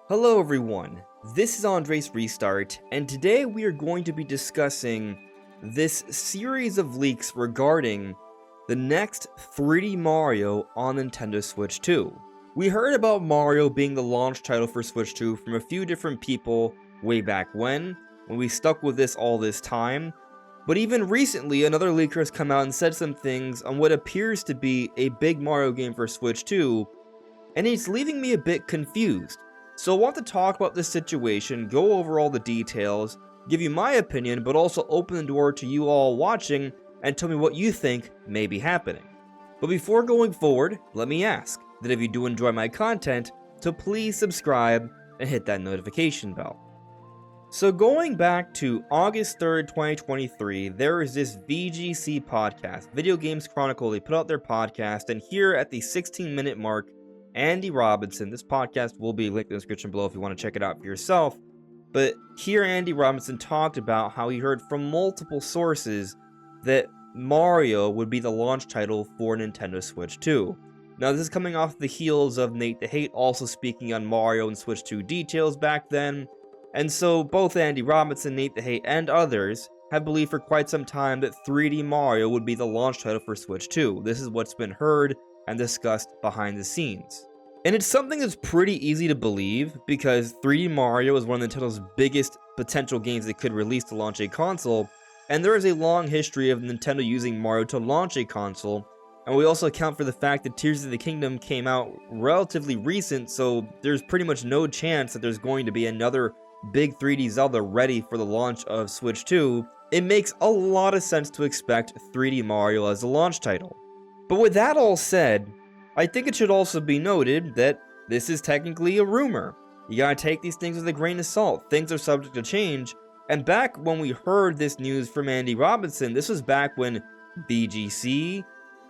Hello everyone, this is AndresRestart, and today we are going to be discussing this series of leaks regarding the next 3D Mario on Nintendo Switch 2. We heard about Mario being the launch title for Switch 2 from a few different people way back when we stuck with this all this time, but even recently another leaker has come out and said some things on what appears to be a big Mario game for Switch 2, and it's leaving me a bit confused. So I want to talk about this situation, go over all the details, give you my opinion, but also open the door to you all watching and tell me what you think may be happening. But before going forward, let me ask that if you do enjoy my content, to please subscribe and hit that notification bell. So going back to August 3rd, 2023, there is this VGC podcast, Video Games Chronicle. They put out their podcast, and here at the 16-minute mark, Andy Robinson, this podcast will be linked in the description below if you want to check it out for yourself, but here Andy Robinson talked about how he heard from multiple sources that Mario would be the launch title for Nintendo Switch 2. Now this is coming off the heels of Nate the Hate also speaking on Mario and Switch 2 details back then, and so both Andy Robinson, Nate the Hate, and others have believed for quite some time that 3D Mario would be the launch title for Switch 2. This is what's been heard and discussed behind the scenes. And it's something that's pretty easy to believe, because 3D Mario is one of Nintendo's biggest potential games they could release to launch a console, and there is a long history of Nintendo using Mario to launch a console, and we also account for the fact that Tears of the Kingdom came out relatively recent, so there's pretty much no chance that there's going to be another big 3D Zelda ready for the launch of Switch 2. It makes a lot of sense to expect 3D Mario as a launch title. But with that all said, I think it should also be noted that this is technically a rumor. You gotta take these things with a grain of salt. Things are subject to change, and back when we heard this news from Andy Robinson, this was back when VGC,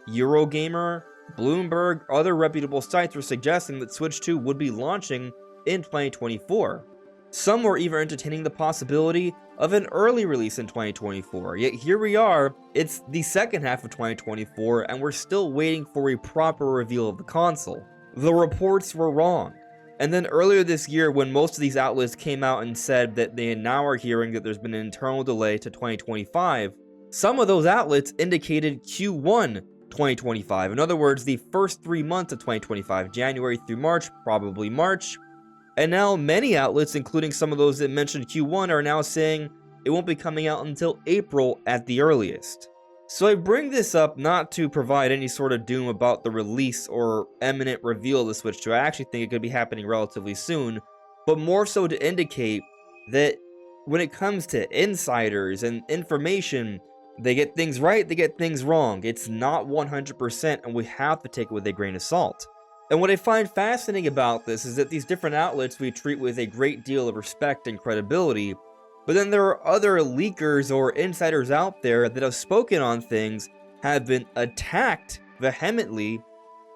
Eurogamer, Bloomberg, other reputable sites were suggesting that Switch 2 would be launching in 2024. Some were even entertaining the possibility of an early release in 2024, yet here we are, it's the second half of 2024, and we're still waiting for a proper reveal of the console. The reports were wrong, and then earlier this year, when most of these outlets came out and said that they now are hearing that there's been an internal delay to 2025, some of those outlets indicated Q1 2025, in other words, the first 3 months of 2025, January through March, probably March. And now many outlets, including some of those that mentioned Q1, are now saying it won't be coming out until April at the earliest. So I bring this up not to provide any sort of doom about the release or imminent reveal of the Switch 2. I actually think it could be happening relatively soon, but more so to indicate that when it comes to insiders and information, they get things right, they get things wrong. It's not 100%, and we have to take it with a grain of salt. And what I find fascinating about this is that these different outlets we treat with a great deal of respect and credibility, but then there are other leakers or insiders out there that have spoken on things, have been attacked vehemently,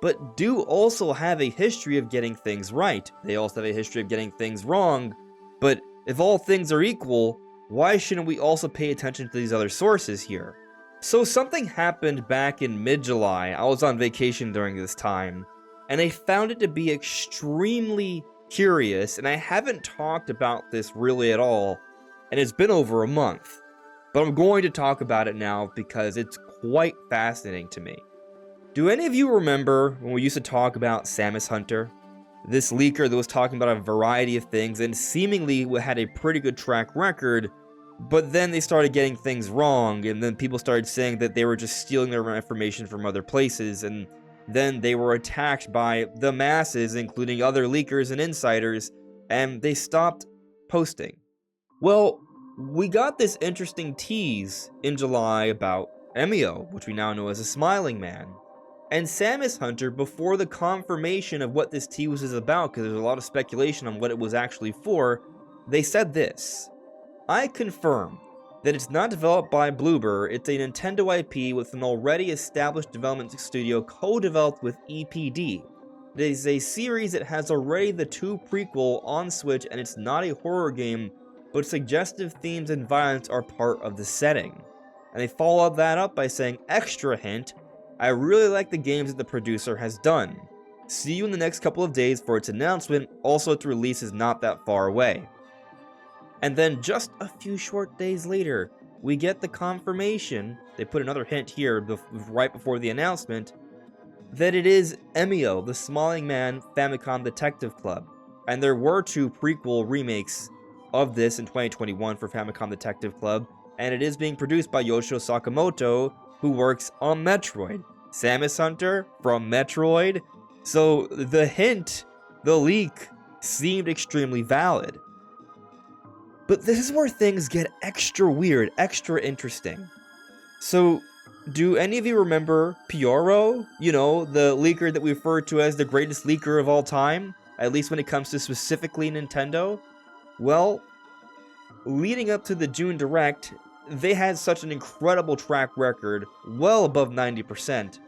but do also have a history of getting things right. They also have a history of getting things wrong, but if all things are equal, why shouldn't we also pay attention to these other sources here? So something happened back in mid-July. I was on vacation during this time, and I found it to be extremely curious, and I haven't talked about this really at all, and it's been over a month. But I'm going to talk about it now because it's quite fascinating to me. Do any of you remember when we used to talk about Samus Hunter? This leaker that was talking about a variety of things and seemingly had a pretty good track record, but then they started getting things wrong, and then people started saying that they were just stealing their information from other places, and then they were attacked by the masses, including other leakers and insiders, and they stopped posting. Well, we got this interesting tease in July about Emio, which we now know as a Smiling Man. And Samus Hunter, before the confirmation of what this tease was about, because there's a lot of speculation on what it was actually for, they said this: I confirm that it's not developed by Bloober, it's a Nintendo IP with an already established development studio co-developed with EPD. It is a series that has already the 2 prequel on Switch, and it's not a horror game, but suggestive themes and violence are part of the setting. And they follow that up by saying, extra hint, I really like the games that the producer has done. See you in the next couple of days for its announcement, also its release is not that far away. And then just a few short days later, we get the confirmation, they put another hint here right before the announcement, that it is Emio, the Smiling Man Famicom Detective Club. And there were 2 prequel remakes of this in 2021 for Famicom Detective Club, and it is being produced by Yoshio Sakamoto, who works on Metroid. Samus Hunter from Metroid. So the hint, the leak, seemed extremely valid. But this is where things get extra weird, extra interesting. So, do any of you remember Pioro? You know, the leaker that we refer to as the greatest leaker of all time? At least when it comes to specifically Nintendo? Well, leading up to the June Direct, they had such an incredible track record, well above 90%,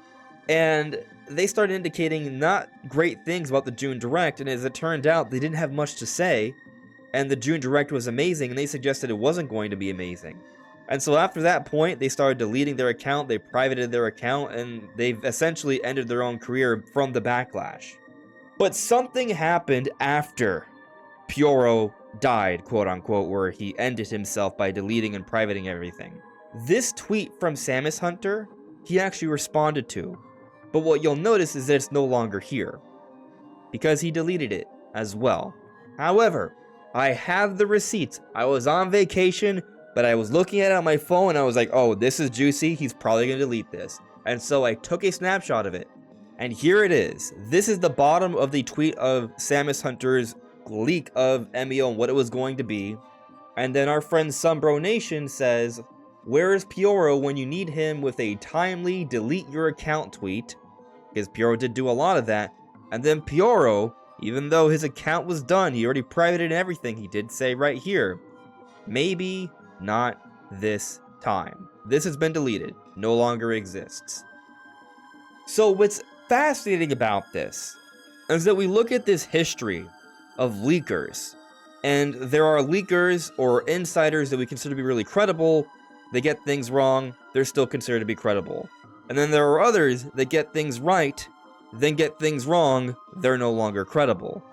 and they started indicating not great things about the June Direct, and as it turned out, they didn't have much to say, and the June Direct was amazing, and they suggested it wasn't going to be amazing. And so after that point, they started deleting their account, they privated their account, and they've essentially ended their own career from the backlash. But something happened after Pioro died, quote unquote, where he ended himself by deleting and privating everything. This tweet from Samus Hunter, he actually responded to. But what you'll notice is that it's no longer here, because he deleted it as well. However, I have the receipts. I was on vacation, but I was looking at it on my phone and I was like, oh, this is juicy. He's probably going to delete this. And so I took a snapshot of it. And here it is. This is the bottom of the tweet of Samus Hunter's leak of Emio and what it was going to be. And then our friend Sunbro Nation says, where is Pioro when you need him with a timely delete your account tweet? Because Pioro did do a lot of that. And then Pioro, even though his account was done, he already privated and everything, he did say right here, maybe not this time. This has been deleted, no longer exists. So what's fascinating about this is that we look at this history of leakers, and there are leakers or insiders that we consider to be really credible. They get things wrong, they're still considered to be credible. And then there are others that get things right, then get things wrong, they're no longer credible.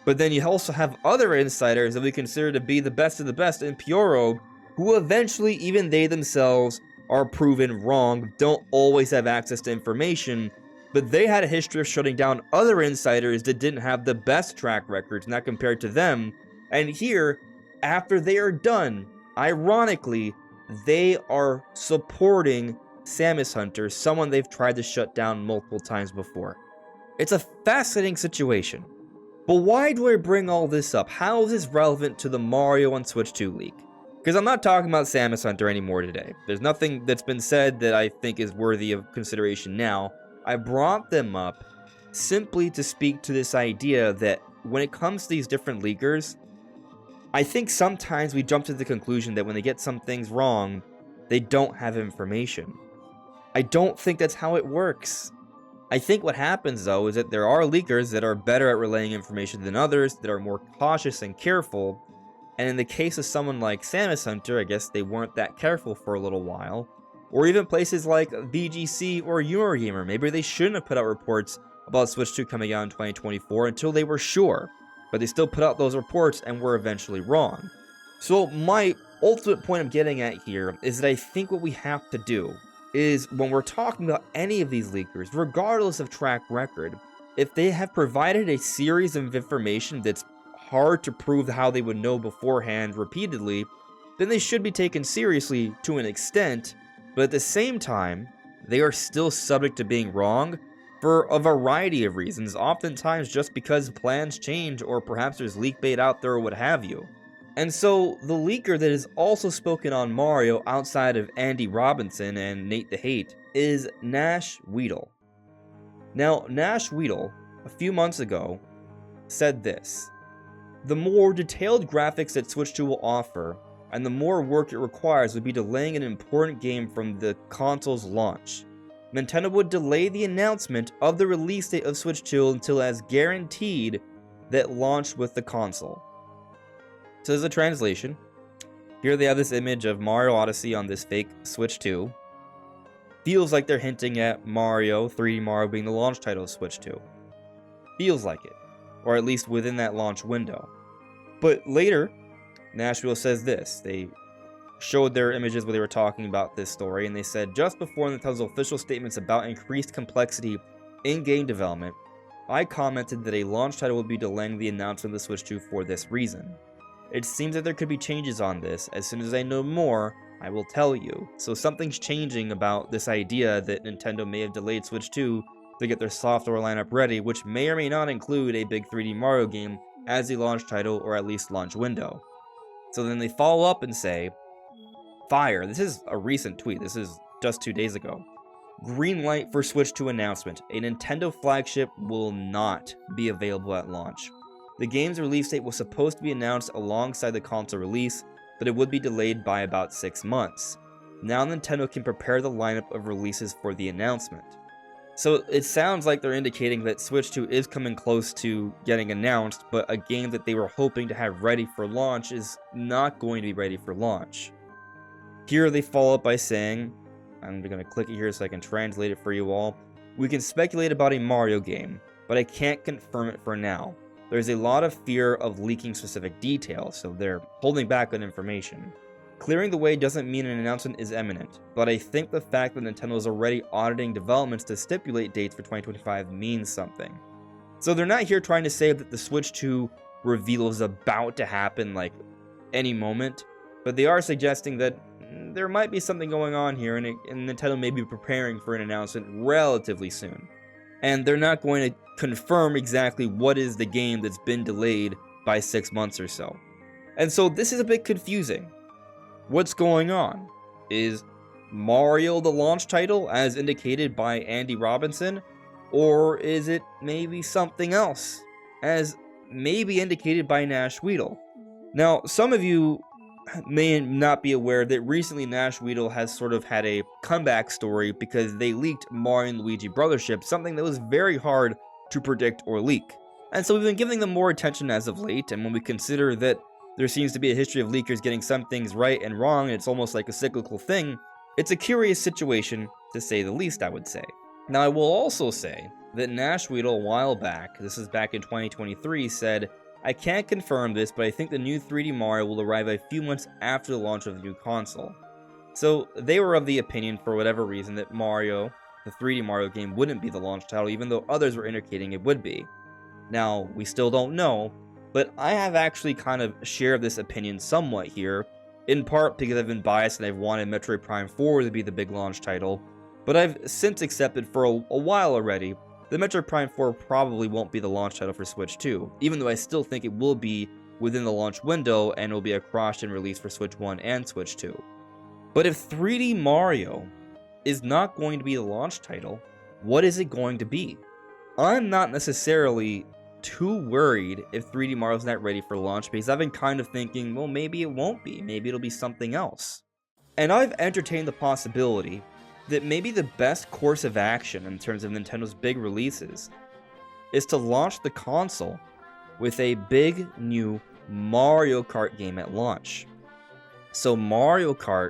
But then you also have other insiders that we consider to be the best of the best in Pioro, who eventually, even they themselves, are proven wrong, don't always have access to information, but they had a history of shutting down other insiders that didn't have the best track records, not compared to them. And here, after they are done, ironically, they are supporting Samus Hunter, someone they've tried to shut down multiple times before. It's a fascinating situation. But why do I bring all this up? How is this relevant to the Mario on Switch 2 leak? Because I'm not talking about Samus Hunter anymore today. There's nothing that's been said that I think is worthy of consideration now. I brought them up simply to speak to this idea that when it comes to these different leakers, I think sometimes we jump to the conclusion that when they get some things wrong, they don't have information. I don't think that's how it works. I think what happens, though, is that there are leakers that are better at relaying information than others, that are more cautious and careful, and in the case of someone like Samus Hunter, I guess they weren't that careful for a little while. Or even places like BGC or Eurogamer, maybe they shouldn't have put out reports about Switch 2 coming out in 2024 until they were sure, but they still put out those reports and were eventually wrong. So my ultimate point I'm getting at here is that I think what we have to do is when we're talking about any of these leakers, regardless of track record, if they have provided a series of information that's hard to prove how they would know beforehand repeatedly, then they should be taken seriously to an extent, but at the same time, they are still subject to being wrong for a variety of reasons, oftentimes just because plans change or perhaps there's leak bait out there or what have you. And so, the leaker that has also spoken on Mario outside of Andy Robinson and Nate the Hate is Nash Weedle. Now, Nash Weedle, a few months ago, said this: the more detailed graphics that Switch 2 will offer, and the more work it requires would be delaying an important game from the console's launch. Nintendo would delay the announcement of the release date of Switch 2 until it has guaranteed that it launched with the console. So as a translation, here they have this image of Mario Odyssey on this fake Switch 2. Feels like they're hinting at Mario, 3D Mario being the launch title of Switch 2. Feels like it. Or at least within that launch window. But later, Nashville says this. They showed their images where they were talking about this story, and they said, just before Nintendo's official statements about increased complexity in game development, I commented that a launch title would be delaying the announcement of the Switch 2 for this reason. It seems that there could be changes on this. As soon as I know more, I will tell you. So something's changing about this idea that Nintendo may have delayed Switch 2 to get their software lineup ready, which may or may not include a big 3D Mario game as a launch title or at least launch window. So then they follow up and say, Fire, this is a recent tweet, this is just 2 days ago. Green light for Switch 2 announcement. A Nintendo flagship will not be available at launch. The game's release date was supposed to be announced alongside the console release, but it would be delayed by about 6 months. Now Nintendo can prepare the lineup of releases for the announcement. So it sounds like they're indicating that Switch 2 is coming close to getting announced, but a game that they were hoping to have ready for launch is not going to be ready for launch. Here they follow up by saying, I'm going to click it here so I can translate it for you all. We can speculate about a Mario game, but I can't confirm it for now. There's a lot of fear of leaking specific details, so they're holding back on information. Clearing the way doesn't mean an announcement is imminent, but I think the fact that Nintendo is already auditing developments to stipulate dates for 2025 means something. So they're not here trying to say that the Switch 2 reveal is about to happen like any moment, but they are suggesting that there might be something going on here, and Nintendo may be preparing for an announcement relatively soon. And they're not going to confirm exactly what is the game that's been delayed by 6 months or so. And so this is a bit confusing. What's going on? Is Mario the launch title as indicated by Andy Robinson? Or is it maybe something else, as maybe indicated by Nash Weedle? Now, some of you may not be aware that recently Nash Weedle has sort of had a comeback story because they leaked Mario and Luigi Brothership, something that was very hard to predict or leak. And so we've been giving them more attention as of late, and when we consider that there seems to be a history of leakers getting some things right and wrong, and it's almost like a cyclical thing, it's a curious situation, to say the least, I would say. Now, I will also say that Nash Weedle, a while back, this is back in 2023, said, I can't confirm this, but I think the new 3D Mario will arrive a few months after the launch of the new console. So they were of the opinion, for whatever reason, that Mario, the 3D Mario game, wouldn't be the launch title, even though others were indicating it would be. Now, we still don't know, but I have actually kind of shared this opinion somewhat here, in part because I've been biased and I've wanted Metroid Prime 4 to be the big launch title, but I've since accepted for a while already that Metroid Prime 4 probably won't be the launch title for Switch 2, even though I still think it will be within the launch window and will be a cross-gen release for Switch 1 and Switch 2. But if 3D Mario is not going to be the launch title, what is it going to be? I'm not necessarily too worried if 3D Mario's not ready for launch, because I've been kind of thinking, well, maybe it won't be, maybe it'll be something else. And I've entertained the possibility that maybe the best course of action in terms of Nintendo's big releases is to launch the console with a big new Mario Kart game at launch. So Mario Kart,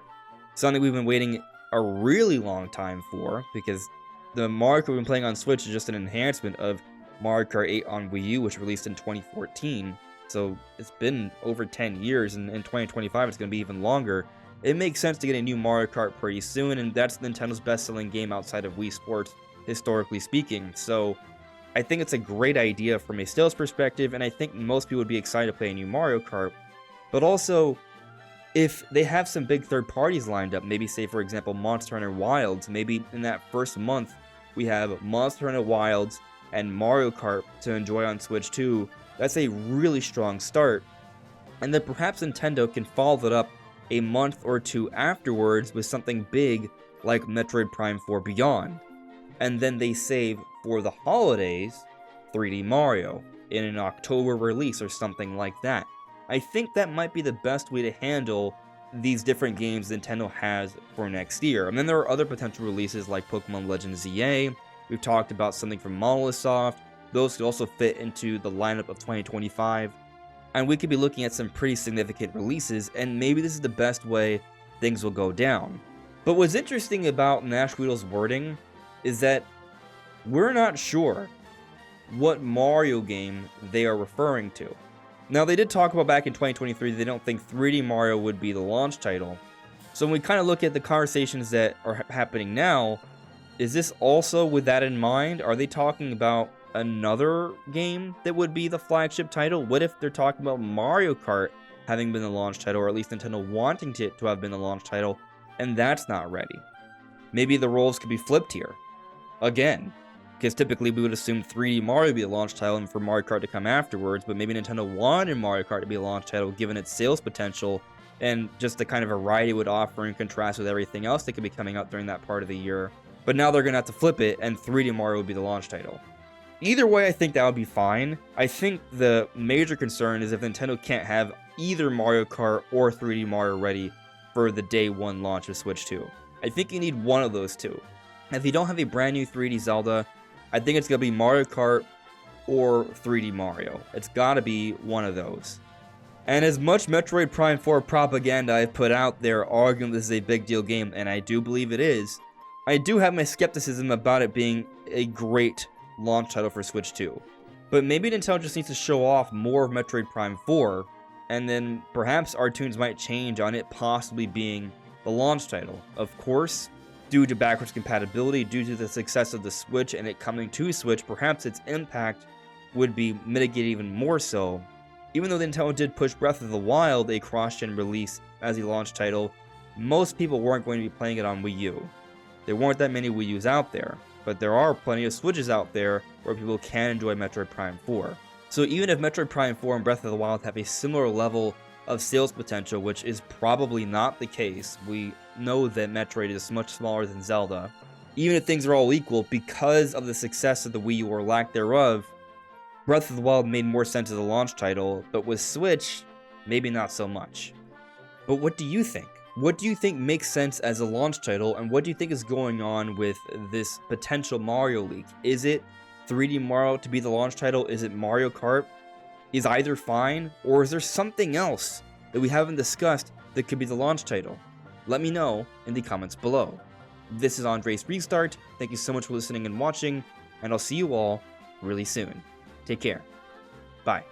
something we've been waiting a really long time for, because the Mario Kart we've been playing on Switch is just an enhancement of Mario Kart 8 on Wii U, which released in 2014. So it's been over 10 years, and in 2025 it's going to be even longer. It makes sense to get a new Mario Kart pretty soon, and that's Nintendo's best-selling game outside of Wii Sports, historically speaking. So I think it's a great idea from a sales perspective, and I think most people would be excited to play a new Mario Kart. But also, if they have some big third parties lined up, maybe say, for example, Monster Hunter Wilds, maybe in that first month we have Monster Hunter Wilds and Mario Kart to enjoy on Switch 2, that's a really strong start. And then perhaps Nintendo can follow that up a month or two afterwards with something big like Metroid Prime 4 Beyond. And then they save for the holidays 3D Mario in an October release or something like that. I think that might be the best way to handle these different games Nintendo has for next year. And then there are other potential releases like Pokemon Legends ZA. We've talked about something from Monolith Soft. Those could also fit into the lineup of 2025. And we could be looking at some pretty significant releases, and maybe this is the best way things will go down. But what's interesting about Nashweedle's wording is that we're not sure what Mario game they are referring to. Now, they did talk about back in 2023 they don't think 3D Mario would be the launch title. So when we kind of look at the conversations that are happening now, is this also with that in mind? Are they talking about another game that would be the flagship title? What if they're talking about Mario Kart having been the launch title, or at least Nintendo wanting it to have been the launch title, and that's not ready? Maybe the roles could be flipped here. Again, because typically we would assume 3D Mario would be the launch title and for Mario Kart to come afterwards, but maybe Nintendo wanted Mario Kart to be a launch title given its sales potential and just the kind of variety it would offer in contrast with everything else that could be coming out during that part of the year. But now they're going to have to flip it, and 3D Mario would be the launch title. Either way, I think that would be fine. I think the major concern is if Nintendo can't have either Mario Kart or 3D Mario ready for the day one launch of Switch 2. I think you need one of those two. If you don't have a brand new 3D Zelda, I think it's going to be Mario Kart or 3D Mario. It's got to be one of those. And as much Metroid Prime 4 propaganda I've put out there arguing this is a big deal game, and I do believe it is, I do have my skepticism about it being a great launch title for Switch 2. But maybe Nintendo just needs to show off more of Metroid Prime 4, and then perhaps our tunes might change on it possibly being the launch title. Of course, due to backwards compatibility, due to the success of the Switch and it coming to Switch, perhaps its impact would be mitigated even more so. Even though Nintendo did push Breath of the Wild, a cross-gen release, as a launch title, most people weren't going to be playing it on Wii U. There weren't that many Wii U's out there, but there are plenty of Switches out there where people can enjoy Metroid Prime 4. So even if Metroid Prime 4 and Breath of the Wild have a similar level of sales potential, which is probably not the case, we know that Metroid is much smaller than Zelda. Even if things are all equal, because of the success of the Wii U or lack thereof, Breath of the Wild made more sense as a launch title, but with Switch, maybe not so much. But what do you think? What do you think makes sense as a launch title, and what do you think is going on with this potential Mario leak? Is it 3D Mario to be the launch title? Is it Mario Kart? Is either fine, or is there something else that we haven't discussed that could be the launch title? Let me know in the comments below. This is AndresRestart. Thank you so much for listening and watching, and I'll see you all really soon. Take care. Bye.